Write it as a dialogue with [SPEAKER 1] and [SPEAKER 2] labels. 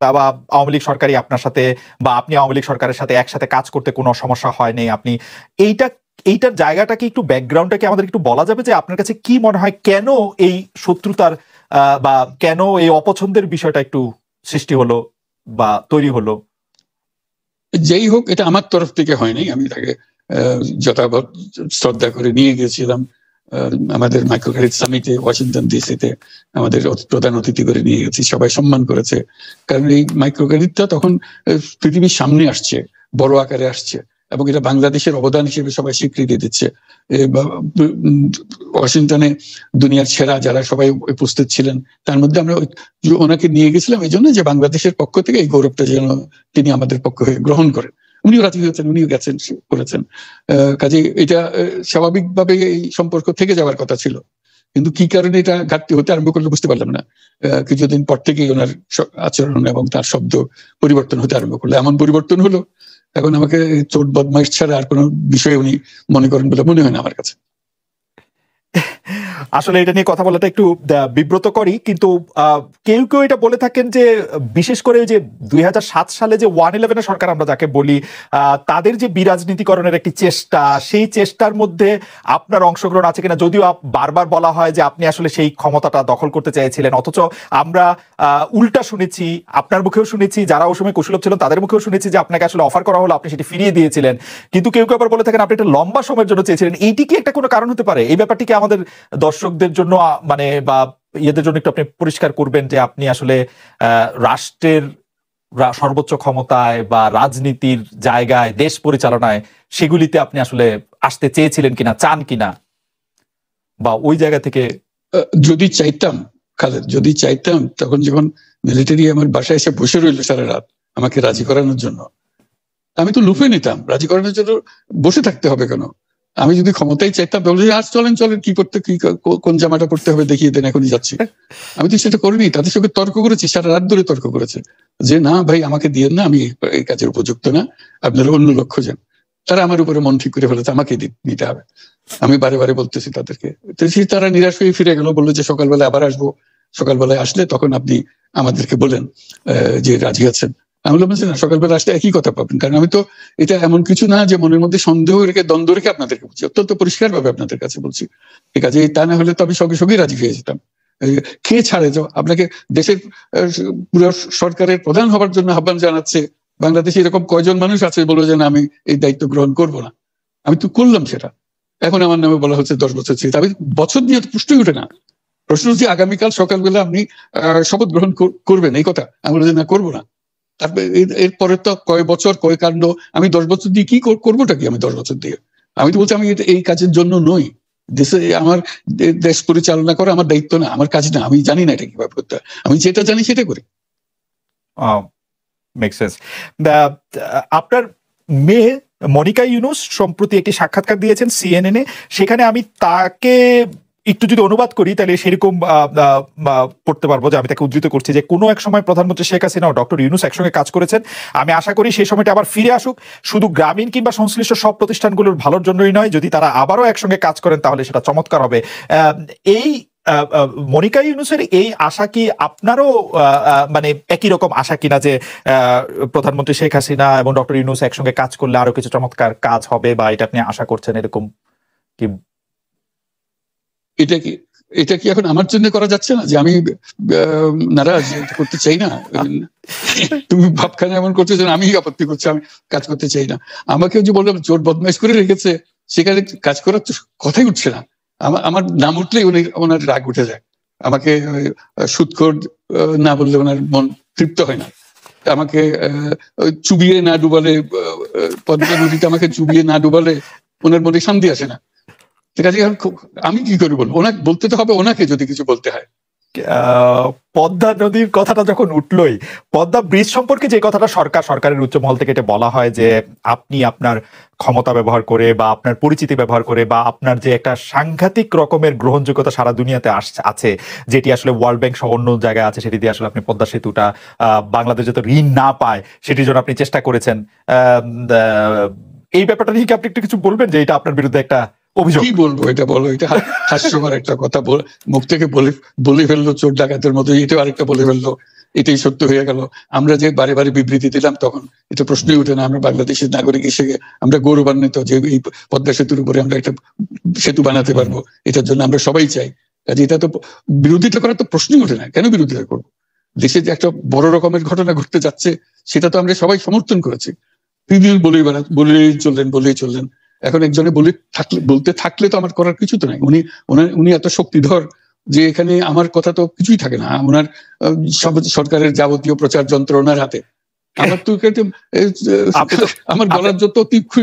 [SPEAKER 1] বা আওয়ামী লীগ সরকারই আপনার সাথে বা আপনি আওয়ামী লীগ সরকারের সাথে একসাথে কাজ করতে কোনো সমস্যা হয়নি, আপনি এইটা এইটার জায়গাটাকে একটু ব্যাকগ্রাউন্ডটাকে আমাদের একটু বলা যাবে যে আপনার কাছে কি মনে হয় কেন এই শত্রুতার বা কেন এই অপছন্দের বিষয়টা একটু সৃষ্টি হলো বা তৈরি হলো?
[SPEAKER 2] যেই হোক, এটা আমার তরফ থেকে হয়নি। আমি তাকে যথাযথ শ্রদ্ধা করে নিয়ে গিয়েছিলাম আমাদের মাইক্রো ক্রেডিট সামিটে ওয়াশিংটন ডিসিতে। আমাদের প্রধান অতিথি করে নিয়ে গেছি, সবাই সম্মান করেছে। কারণ এই মাইক্রো ক্রেডিটটা তখন পৃথিবীর সামনে আসছে, বড় আকারে আসছে, এবং এটা বাংলাদেশের অবদান হিসেবে সবাই স্বীকৃতি দিচ্ছে। ওয়াশিংটনে দুনিয়ার সেরা যারা সবাই উপস্থিত ছিলেন, তার মধ্যে আমরা ওনাকে নিয়ে গেছিলাম এই জন্য যে বাংলাদেশের পক্ষ থেকে এই গৌরবটা যেন তিনি আমাদের পক্ষ হয়ে গ্রহণ করেন। উনিও রাজি হয়েছেন, উনিও গেছেন, করেছেন। কাজে এটা স্বাভাবিকভাবে এই সম্পর্ক থেকে যাওয়ার কথা ছিল, কিন্তু কি কারণে এটা ঘাটতি হতে আরম্ভ করলে বুঝতে পারলাম না। কিছুদিন পর থেকেই ওনার আচরণ এবং তার শব্দ পরিবর্তন হতে আরম্ভ করলো। এমন পরিবর্তন হলো এখন আমাকে চোট বদমাইশ ছাড়া আর কোনো বিষয় উনি মনে করেন বলে মনে হয় না আমার কাছে।
[SPEAKER 1] আসলে এটা নিয়ে কথা বলাটা একটু বিব্রতকরই, কিন্তু কেউ কেউ এটা বলে থাকেন যে বিশেষ করে যে 2007 সালে যে 111 সরকার আমরা যাকে বলি, তাদের যে বিরাজনীতিকরণের একটি চেষ্টা, সেই চেষ্টার মধ্যে আপনার অংশগ্রহণ আছে কিনা। যদিও বারবার বলা হয় যে আপনি আসলে সেই ক্ষমতাটা দখল করতে চেয়েছিলেন, অথচ আমরা উল্টা শুনেছি, আপনার মুখেও শুনেছি, যারা ওই সময় কুশলভ ছিলেন তাদের মুখেও শুনেছি যে আপনাকে আসলে অফার করা হলো, আপনি সেটি ফিরিয়ে দিয়েছিলেন। কিন্তু কেউ কেউ আবার বলে থাকেন আপনি একটা লম্বা সময়ের জন্য চেয়েছিলেন। এইটি কি একটা কোনো কারণ হতে পারে? এই ব্যাপারটি কি আমাদের দর্শকদের জন্য মানে বা ইয়েদের জন্য একটু আপনি পরিষ্কার করবেন যে আপনি আসলে রাষ্ট্রের সর্বোচ্চ ক্ষমতায় বা রাজনীতির জায়গায়, দেশ পরিচালনায়, সেগুলিতে আপনি আসলে আসতে চেয়েছিলেন কিনা, চান কিনা, বা ওই জায়গা থেকে?
[SPEAKER 2] যদি চাইতাম খালেদ, যদি চাইতাম, তখন যখন মিলিটারি আমার বাসায় এসে বসে রইল সারা রাত আমাকে রাজি করানোর জন্য, আমি তো লুফে নিতাম। রাজি করানোর জন্য বসে থাকতে হবে কেন? আমি যদি ক্ষমতাই চাইতাম তাহলে আজ চলেন চলেন, কি করতে, কি কোন জামাটা পড়তে হবে দেখিয়ে দেন, এখনই যাচ্ছি। আমি তো সেটা করিনি। তাদের সঙ্গে তর্ক করেছি, সারা রাত ধরে তর্ক করেছে যে না ভাই আমাকে দিয়েন না, আমি এই কাজের উপযুক্ত না, আপনারা অন্য লক্ষ্য যান। তারা আমার উপরে মন ঠিক করে ফেলেছে আমাকে নিতে হবে। আমি বারে বারে বলতেছি তাদেরকে, তারা নিরাশ হয়ে ফিরে গেল, বললো যে সকালবেলা আবার আসবো, সকালবেলায় আসলে তখন আপনি আমাদেরকে বলেন যে রাজি আছেন। আমি বললাম না, সকালবেলা আসলে একই কথা পাবেন, কারণ আমি তো এটা এমন কিছু না যে মনের মধ্যে সন্দেহ রেখে, দ্বন্দ্ব রেখে আপনাদেরকে বলছি, অত্যন্ত পরিষ্কার ভাবে আপনাদের কাছে বলছি। ঠিক আছে, তা না হলে তো আমি সঙ্গে সঙ্গেই রাজি হয়ে যেতাম। কে ছাড়ে যাও আপনাকে দেশের পুরো সরকারের প্রধান হবার জন্য আহ্বান জানাচ্ছে, বাংলাদেশে এরকম কয়জন মানুষ আছে বলবো যে না আমি এই দায়িত্ব গ্রহণ করবো না? আমি তো করলাম সেটা। এখন আমার নামে বলা হচ্ছে 10 বছর ছিল, আমি বছর নিয়ে পুষ্টই উঠে না। প্রশ্ন হচ্ছে আগামীকাল সকালবেলা আপনি শপথ গ্রহণ করবেন, এই কথা। আমি বলছি না, করবো না। তারপরে এরপরে তো কয় বছর, কয় কাণ্ড। আমি 10 বছর দিয়ে কি করবোটা কি? আমি 10 বছর দিয়ে, আমি তো বলছি আমি এই কাজের জন্য নই। দেশে আমার দেশ পরিচালনা করা আমার দায়িত্ব না, আমার কাজ না। আমি জানি না এটা কিভাবে করতে হয়, আমি যেটা জানি সেটা করি।
[SPEAKER 1] আপনার মেয়ে মনিকা ইউনুস সম্প্রতি একটি সাক্ষাৎকার দিয়েছেন CNN-এ। সেখানে আমি তাকে একটু যদি অনুবাদ করি তাহলে সেরকম পড়তে পারবো যে আমি তাকে উদ্ধৃত করছি যে কোনো এক সময় প্রধানমন্ত্রী শেখ হাসিনা ও ডক্টর ইউনুস একসঙ্গে কাজ করেছেন। আমি আশা করি সেই সময়টা আবার ফিরে আসুক, শুধু গ্রামীণ কিংবা সংশ্লিষ্ট সব প্রতিষ্ঠানগুলোর ভালোর জন্যই নয়। যদি তারা আবারও একসঙ্গে কাজ করেন তাহলে সেটা চমৎকার হবে। এই মনিকা ইউনুসের এই আশা কি আপনারও মানে একই রকম আশা কিনা যে প্রধানমন্ত্রী শেখ হাসিনা এবং ডক্টর ইউনুস একসঙ্গে কাজ করলে আরো কিছু চমৎকার কাজ হবে, বা এটা আপনি আশা করছেন এরকম কি?
[SPEAKER 2] এটা কি এখন আমার জন্য করা যাচ্ছে না যে আমি নারাজ করতে চাই না? তুমি ভাবখানে এমন করছো যে আমি আপত্তি করছি, আমি কাজ করতে চাই না। আমাকেও যে বললাম চোট বদমাইশ করে রেখেছে, সেখানে কাজ করার তো কথাই উঠছে না। আমার নাম উঠলেই ওনার রাগ উঠে যায়। আমাকে সুদখোর না বললে ওনার মন তৃপ্ত হয় না। আমাকে চুবিয়ে না ডুবালে, পদ্মা নদীতে আমাকে চুবিয়ে না ডুবালে ওনার মনে শান্তি আসে না। ঠিক আছে, আমি কি করে বলবো? ওনাকে বলতে তো হবে, ওনাকে যদি কিছু বলতে হয়।
[SPEAKER 1] পদ্মা নদীর কথাটা যখন উঠলই, পদ্মা ব্রিজ সম্পর্কে যে কথাটা সরকারের উচ্চ মহল থেকে এটা বলা হয় যে আপনি আপনার ক্ষমতা ব্যবহার করে বা আপনার পরিচিতি ব্যবহার করে বা আপনার যে একটা সাংঘাতিক রকমের গ্রহণযোগ্যতা সারা দুনিয়াতে আছে, যেটি আসলে ওয়ার্ল্ড ব্যাংক সহ অন্য জায়গায় আছে, সেটি দিয়ে আসলে আপনি পদ্মা সেতুটা বাংলাদেশ যাতে ঋণ না পায় সেটির জন্য আপনি চেষ্টা করেছেন। এই ব্যাপারটা নিয়ে কি আপনি একটু কিছু বলবেন যে এটা আপনার বিরুদ্ধে একটা অভিযোগ?
[SPEAKER 2] কি বলবো, এটা বলো, এটা হাস্যকর একটা কথা মুখ থেকে বলে ফেললো, চোর ডাকাতের মতো। এটা আরেকটা বলে ফেললো, এটাই সত্য হয়ে গেল। আমরা যে বারে বারে বিবৃতি দিলাম তখন এটা প্রশ্নই ওঠে না, আমরা বাংলাদেশের নাগরিক হিসেবে আমরা গৌরবান্বিত যে এই পদ্মা সেতুর উপরে আমরা একটা সেতু বানাতে পারবো, এটার জন্য আমরা সবাই চাই। কাজে এটা তো বিরোধিতা করার তো প্রশ্নই ওঠে না, কেন বিরোধিতা করবো? দেশে যে একটা বড় রকমের ঘটনা ঘটতে যাচ্ছে সেটা তো আমরা সবাই সমর্থন করেছি। বলেই চললেন। এখন একজনে বলতে থাকলে তো আমার করার কিছু তো নাই। উনি এত শক্তিধর যে এখানে আমার কথা তো কিছুই থাকে না। ওনার সরকারের যাবতীয় প্রচার যন্ত্র ওনার হাতে। আমার তো আমার গলার যত তীক্ষ্ণ